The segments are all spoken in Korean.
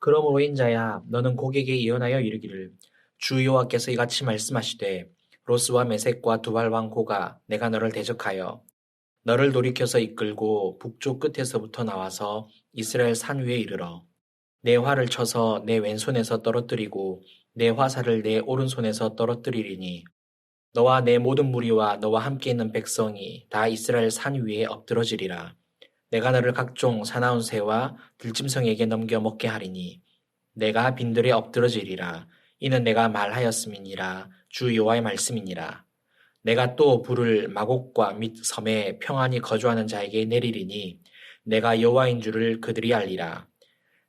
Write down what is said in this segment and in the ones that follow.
그러므로 인자야 너는 고객에게 예언하여 이르기를 주 여호와께서 이같이 말씀하시되 로스와 메섹과 두발 왕 고가 내가 너를 대적하여 너를 돌이켜서 이끌고 북쪽 끝에서부터 나와서 이스라엘 산 위에 이르러 내 활을 쳐서 내 왼손에서 떨어뜨리고 내 화살을 내 오른손에서 떨어뜨리리니 너와 내 모든 무리와 너와 함께 있는 백성이 다 이스라엘 산 위에 엎드러지리라. 내가 너를 각종 사나운 새와 들짐승에게 넘겨 먹게 하리니 내가 빈들에 엎드러지리라. 이는 내가 말하였음이니라. 주 여호와의 말씀이니라. 내가 또 불을 마곡과 및 섬에 평안히 거주하는 자에게 내리리니 내가 여호와인 줄을 그들이 알리라.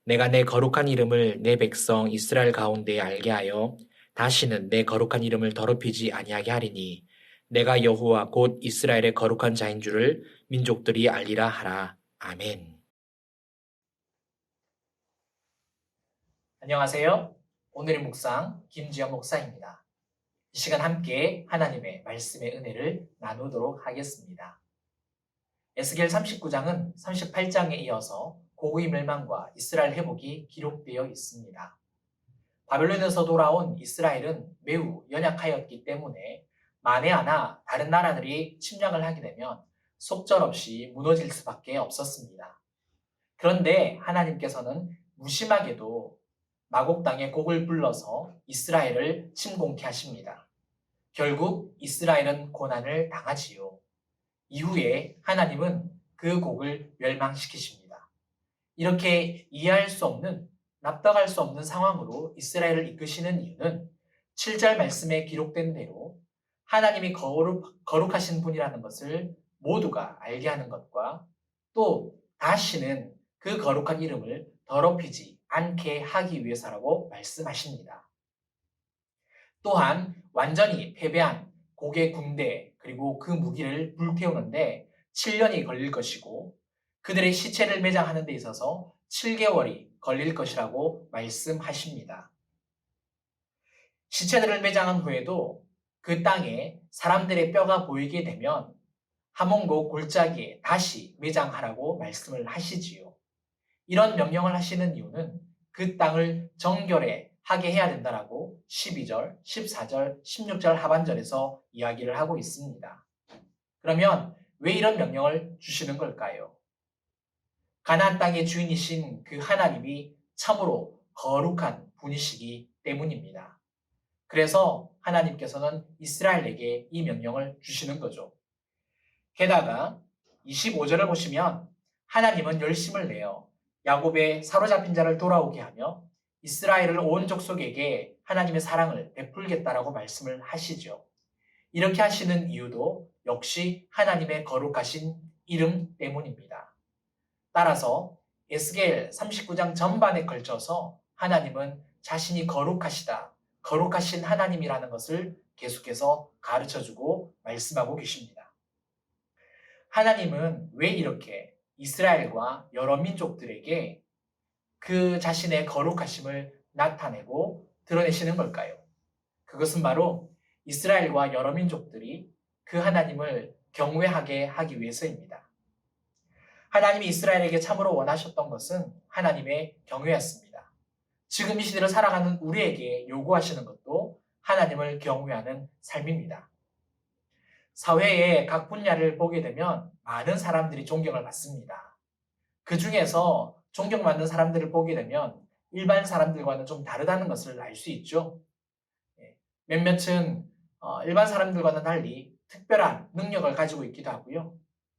내가 내 거룩한 이름을 내 백성 이스라엘 가운데에 알게 하여 다시는 내 거룩한 이름을 더럽히지 아니하게 하리니 내가 여호와 곧 이스라엘의 거룩한 자인 줄을 민족들이 알리라 하라. 아멘. 안녕하세요. 오늘의 묵상 김지영 목사입니다. 이 시간 함께 하나님의 말씀의 은혜를 나누도록 하겠습니다. 에스겔 39장은 38장에 이어서 고국의 멸망과 이스라엘 회복이 기록되어 있습니다. 바벨론에서 돌아온 이스라엘은 매우 연약하였기 때문에 만에 하나 다른 나라들이 침략을 하게 되면 속절없이 무너질 수밖에 없었습니다. 그런데 하나님께서는 무심하게도 마곡 땅에 곡을 불러서 이스라엘을 침공케 하십니다. 결국 이스라엘은 고난을 당하지요. 이후에 하나님은 그 곡을 멸망시키십니다. 이렇게 이해할 수 없는, 납득할 수 없는 상황으로 이스라엘을 이끄시는 이유는 7절 말씀에 기록된 대로 하나님이 거룩하신 분이라는 것을 모두가 알게 하는 것과 또 다시는 그 거룩한 이름을 더럽히지 않게 하기 위해서라고 말씀하십니다. 또한 완전히 패배한 곡의 군대 그리고 그 무기를 불태우는데 7년이 걸릴 것이고 그들의 시체를 매장하는 데 있어서 7개월이 걸릴 것이라고 말씀하십니다. 시체들을 매장한 후에도 그 땅에 사람들의 뼈가 보이게 되면 하몬고 골짜기에 다시 매장하라고 말씀을 하시지요. 이런 명령을 하시는 이유는 그 땅을 정결해 하게 해야 된다라고 12절, 14절, 16절 하반절에서 이야기를 하고 있습니다. 그러면 왜 이런 명령을 주시는 걸까요? 가나안 땅의 주인이신 그 하나님이 참으로 거룩한 분이시기 때문입니다. 그래서 하나님께서는 이스라엘에게 이 명령을 주시는 거죠. 게다가 25절을 보시면 하나님은 열심을 내어 야곱의 사로잡힌 자를 돌아오게 하며 이스라엘을 온 족속에게 하나님의 사랑을 베풀겠다라고 말씀을 하시죠. 이렇게 하시는 이유도 역시 하나님의 거룩하신 이름 때문입니다. 따라서 에스겔 39장 전반에 걸쳐서 하나님은 자신이 거룩하시다, 거룩하신 하나님이라는 것을 계속해서 가르쳐주고 말씀하고 계십니다. 하나님은 왜 이렇게 이스라엘과 여러 민족들에게 그 자신의 거룩하심을 나타내고 드러내시는 걸까요? 그것은 바로 이스라엘과 여러 민족들이 그 하나님을 경외하게 하기 위해서입니다. 하나님이 이스라엘에게 참으로 원하셨던 것은 하나님의 경외였습니다. 지금 이 시대를 살아가는 우리에게 요구하시는 것도 하나님을 경외하는 삶입니다. 사회의 각 분야를 보게 되면 많은 사람들이 존경을 받습니다. 그 중에서 존경받는 사람들을 보게 되면 일반 사람들과는 좀 다르다는 것을 알 수 있죠. 몇몇은 일반 사람들과는 달리 특별한 능력을 가지고 있기도 하고요.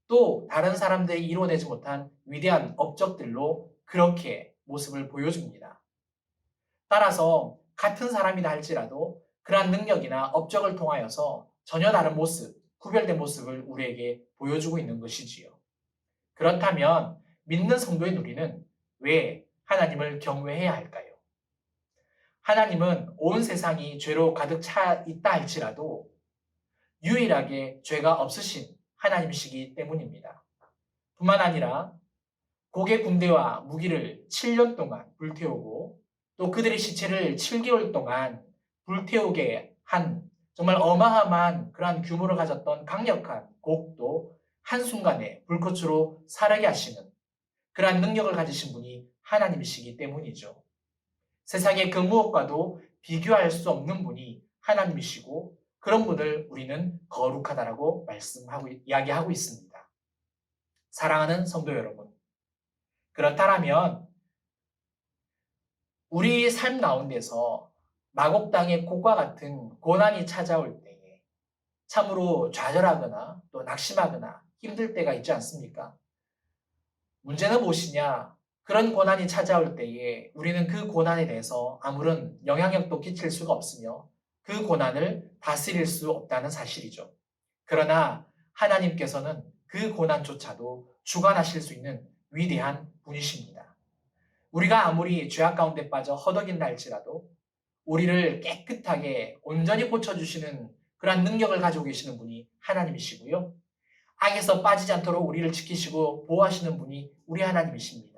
또 다른 사람들이 이루어내지 못한 위대한 업적들로 그렇게 모습을 보여줍니다. 따라서 같은 사람이다 할지라도 그러한 능력이나 업적을 통하여서 전혀 다른 모습, 구별된 모습을 우리에게 보여주고 있는 것이지요. 그렇다면 믿는 성도인 우리는 왜 하나님을 경외해야 할까요? 하나님은 온 세상이 죄로 가득 차 있다 할지라도 유일하게 죄가 없으신 하나님이시기 때문입니다. 뿐만 아니라 곡의 군대와 무기를 7년 동안 불태우고 또 그들의 시체를 7개월 동안 불태우게 한 정말 어마어마한 그러한 규모를 가졌던 강력한 곡도 한순간에 불꽃으로 사르게 하시는 그러한 능력을 가지신 분이 하나님이시기 때문이죠. 세상의 그 무엇과도 비교할 수 없는 분이 하나님이시고 그런 분을 우리는 거룩하다라고 이야기하고 있습니다. 사랑하는 성도 여러분, 그렇다면 우리 삶 가운데서 마곡당의 곡과 같은 고난이 찾아올 때에 참으로 좌절하거나 또 낙심하거나 힘들 때가 있지 않습니까? 문제는 무엇이냐? 그런 고난이 찾아올 때에 우리는 그 고난에 대해서 아무런 영향력도 끼칠 수가 없으며 그 고난을 다스릴 수 없다는 사실이죠. 그러나 하나님께서는 그 고난조차도 주관하실 수 있는 위대한 분이십니다. 우리가 아무리 죄악 가운데 빠져 허덕인다 할지라도 우리를 깨끗하게 온전히 고쳐주시는 그러한 능력을 가지고 계시는 분이 하나님이시고요. 악에서 빠지지 않도록 우리를 지키시고 보호하시는 분이 우리 하나님이십니다.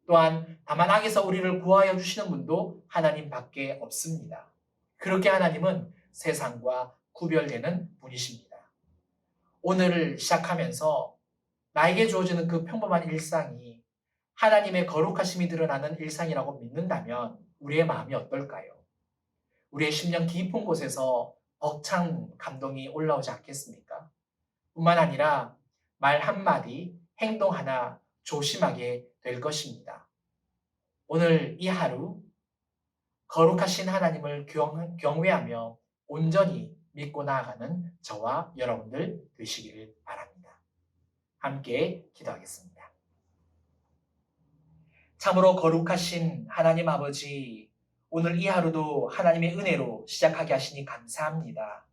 또한 다만 악에서 우리를 구하여 주시는 분도 하나님밖에 없습니다. 그렇게 하나님은 세상과 구별되는 분이십니다. 오늘을 시작하면서 나에게 주어지는 그 평범한 일상이 하나님의 거룩하심이 드러나는 일상이라고 믿는다면 우리의 마음이 어떨까요? 우리의 심령 깊은 곳에서 벅찬 감동이 올라오지 않겠습니까? 뿐만 아니라 말 한마디, 행동 하나 조심하게 될 것입니다. 오늘 이 하루 거룩하신 하나님을 경외하며 온전히 믿고 나아가는 저와 여러분들 되시기를 바랍니다. 함께 기도하겠습니다. 참으로 거룩하신 하나님 아버지, 오늘 이 하루도 하나님의 은혜로 시작하게 하시니 감사합니다.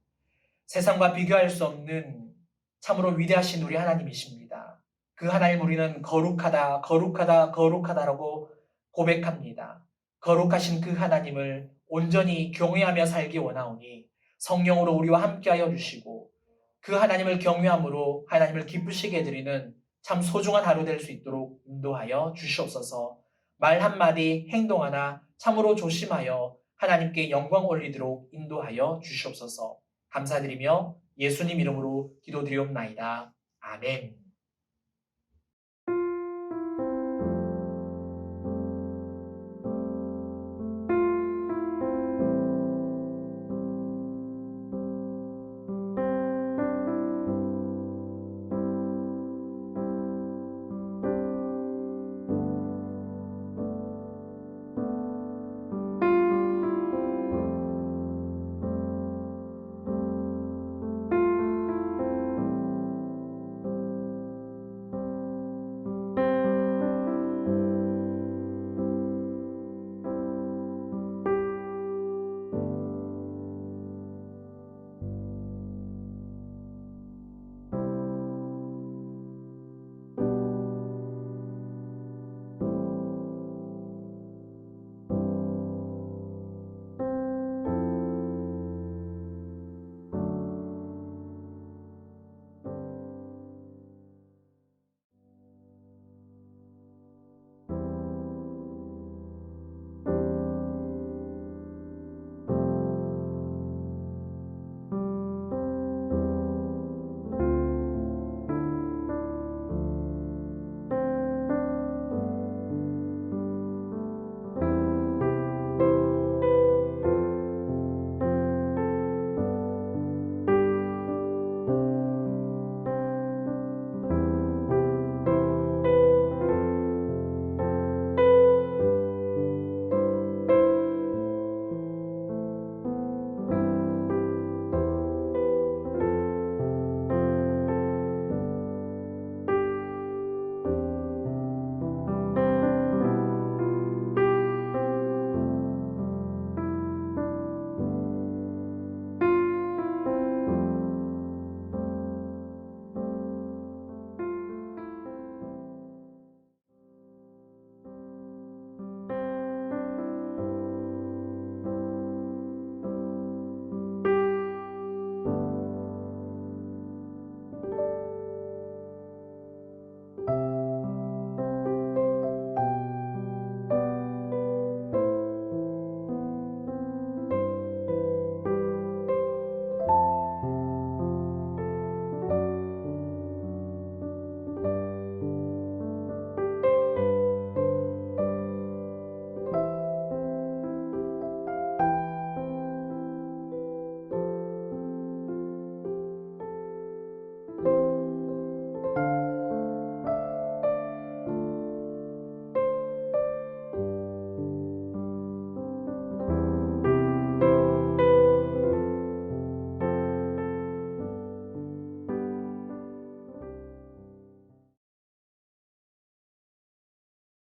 세상과 비교할 수 없는 참으로 위대하신 우리 하나님이십니다. 그 하나님 우리는 거룩하다, 거룩하다, 거룩하다라고 고백합니다. 거룩하신 그 하나님을 온전히 경외하며 살기 원하오니 성령으로 우리와 함께하여 주시고 그 하나님을 경외함으로 하나님을 기쁘시게 해드리는 참 소중한 하루 될 수 있도록 인도하여 주시옵소서. 말 한마디, 행동 하나 참으로 조심하여 하나님께 영광 올리도록 인도하여 주시옵소서. 감사드리며 예수님 이름으로 기도드리옵나이다. 아멘.